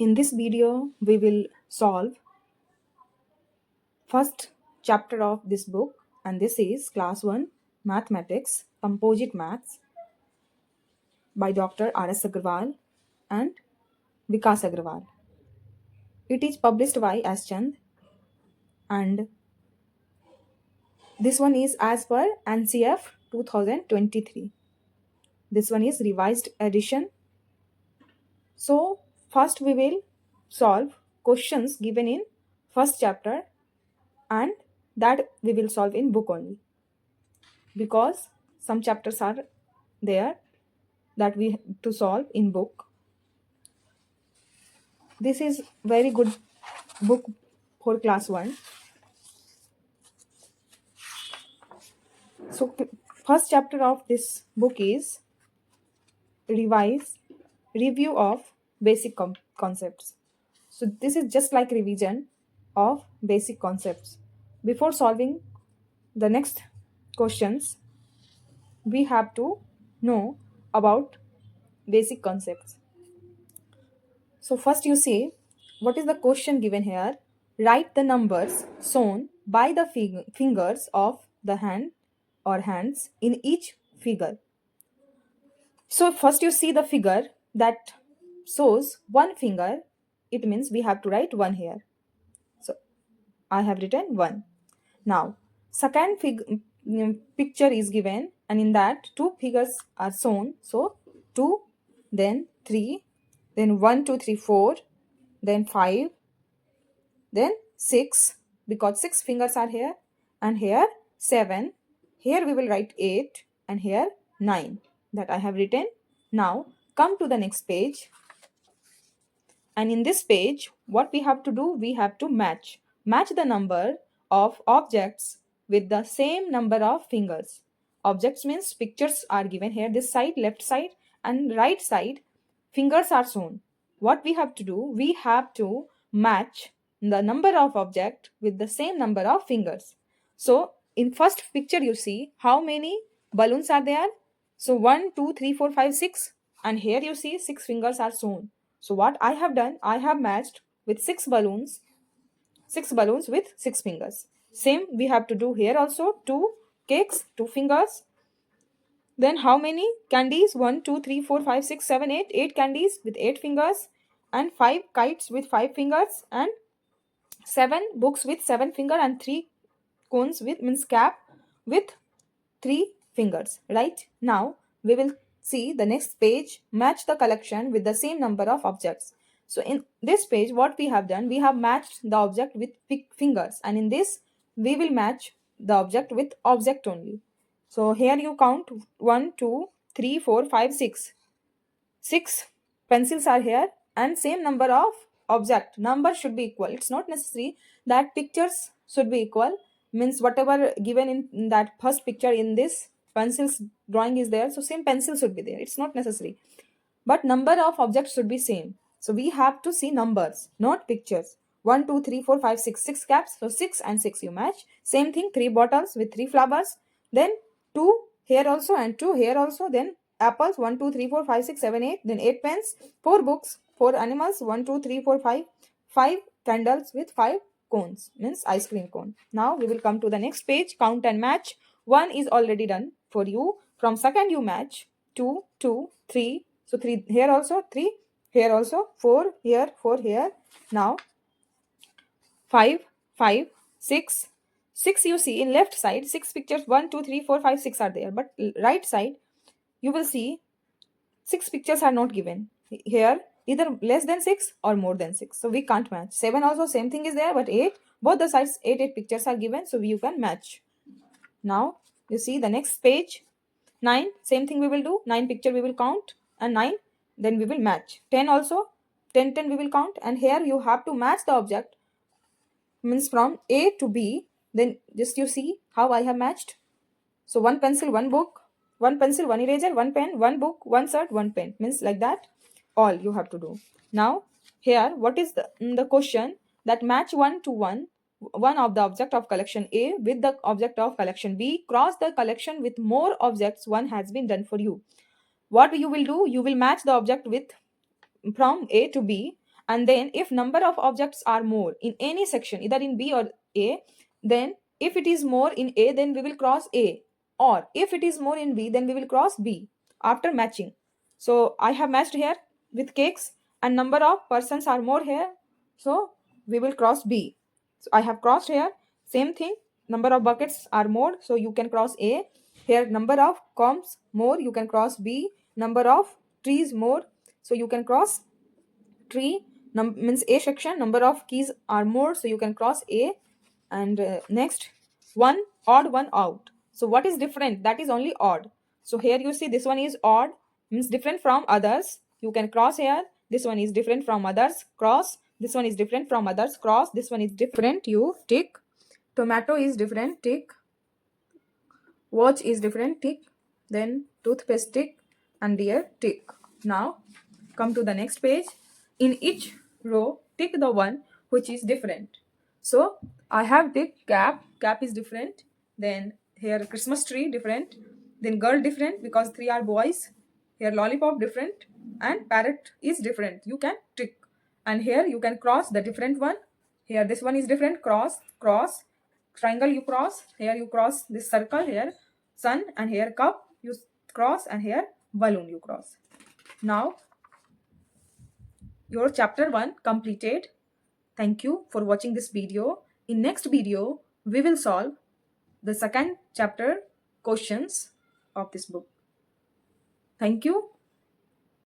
In this video, we will solve first chapter of this book, and this is Class 1 Mathematics Composite Maths by Dr. R.S. Agarwal and Vikas Agarwal. It is published by Aschand, and this one is as per NCF 2023. This one is revised edition. So, first we will solve questions given in first chapter, and that we will solve in book only, because some chapters are there that we have to solve in book. This is very good book for class 1. So first chapter of this book is review of basic concepts. So this is just like revision of basic concepts. Before solving the next questions, we have to know about basic concepts. So first you see, what is the question given here? Write the numbers shown by the fingers of the hand or hands in each figure. So first you see the figure that shows one finger. It means we have to write 1 here. So I have written 1. Now second picture is given, and in that 2 figures are shown. So 2, then 3, then 1, 2, 3, 4, then 5, then 6, because 6 fingers are here, and here 7, here we will write 8, and here 9, that I have written. Now come to the next page, and in this page what we have to do, we have to match the number of objects with the same number of fingers. Objects means pictures are given here, this side, left side, and right side fingers are shown. What we have to do, we have to match the number of object with the same number of fingers. So in first picture you see how many balloons are there. So 1, 2, 3, 4, 5, 6, and here you see 6 fingers are shown. So what I have done, I have matched with 6 balloons with 6 fingers. Same we have to do here also. 2 cakes, 2 fingers. Then how many candies? 1, 2, 3, 4, 5, 6, 7, 8. 8 candies with 8 fingers, and 5 kites with 5 fingers, and 7 books with 7 finger, and 3 cones with means cap with 3 fingers. Right? Now we will see the next page, match the collection with the same number of objects. So in this page what we have done, we have matched the object with fingers, and in this we will match the object with object only. So here you count 1, 2, 3, 4, 5, 6. 6 pencils are here, and same number of object. Number should be equal. It's not necessary that pictures should be equal. Means whatever given in that first picture in this pencils drawing is there, so same pencil should be there. It's not necessary. But number of objects should be same. So we have to see numbers, not pictures. 1, 2, 3, 4, 5, 6. 6 caps. So 6 and 6 you match. Same thing, 3 bottles with 3 flowers. Then 2 here also, and 2 here also. Then apples, 1, 2, 3, 4, 5, 6, 7, 8. Then 8 pens. 4 books, 4 animals, 1, 2, 3, 4, 5. 5 candles with 5 cones, means ice cream cone. Now we will come to the next page, count and match. 1 is already done for you. From second you match 2, 2, 3. So 3 here also, 3 here also, 4 here, 4 here. Now 5, 5, 6. 6 you see in left side, 6 pictures, 1, 2, 3, 4, 5, 6 are there. But right side you will see 6 pictures are not given. Here either less than 6 or more than 6. So we can't match. 7 also same thing is there, but 8, both the sides 8 pictures are given, so you can match. Now you see the next page, 9, same thing we will do. 9 picture we will count, and 9 then we will match. 10 also, 10 10 we will count, and here you have to match the object, means from A to B. Then just you see how I have matched. So 1 pencil, 1 book, 1 pencil, 1 eraser, 1 pen, 1 book, 1 shirt, 1 pen, means like that all you have to do. Now here what is the question, that match 1 to 1 of the object of collection A with the object of collection B. Cross the collection with more objects. 1 has been done for you. What you will do, you will match the object with from A to B, And then if number of objects are more in any section, either in B or A, then if it is more in A, then we will cross A, or if it is more in B, then we will cross B after matching. So I have matched here with cakes, and number of persons are more here, so we will cross B. So I have crossed here. Same thing, number of buckets are more, so you can cross A. Here number of combs more, you can cross B. Number of trees more, so you can cross tree. Means A section, number of keys are more, so you can cross A. And next, one odd, one out. So what is different? That is only odd. So here you see this one is odd, means different from others, you can cross here. This one is different from others, cross. This one is different from others, cross. This one is different, you tick. Tomato is different, tick. Watch is different, tick. Then toothpaste, tick. And deer, tick. Now come to the next page. In each row, tick the one which is different. So I have tick cap. Cap is different. Then here Christmas tree different. Then girl different because 3 are boys. Here lollipop different, and parrot is different. You can tick. And here you can cross the different one. Here this one is different. Cross, cross. Triangle you cross. Here you cross this circle. Here sun, and here cup you cross, and here balloon you cross. Now your chapter 1 completed. Thank you for watching this video. In next video, we will solve the second chapter questions of this book. Thank you.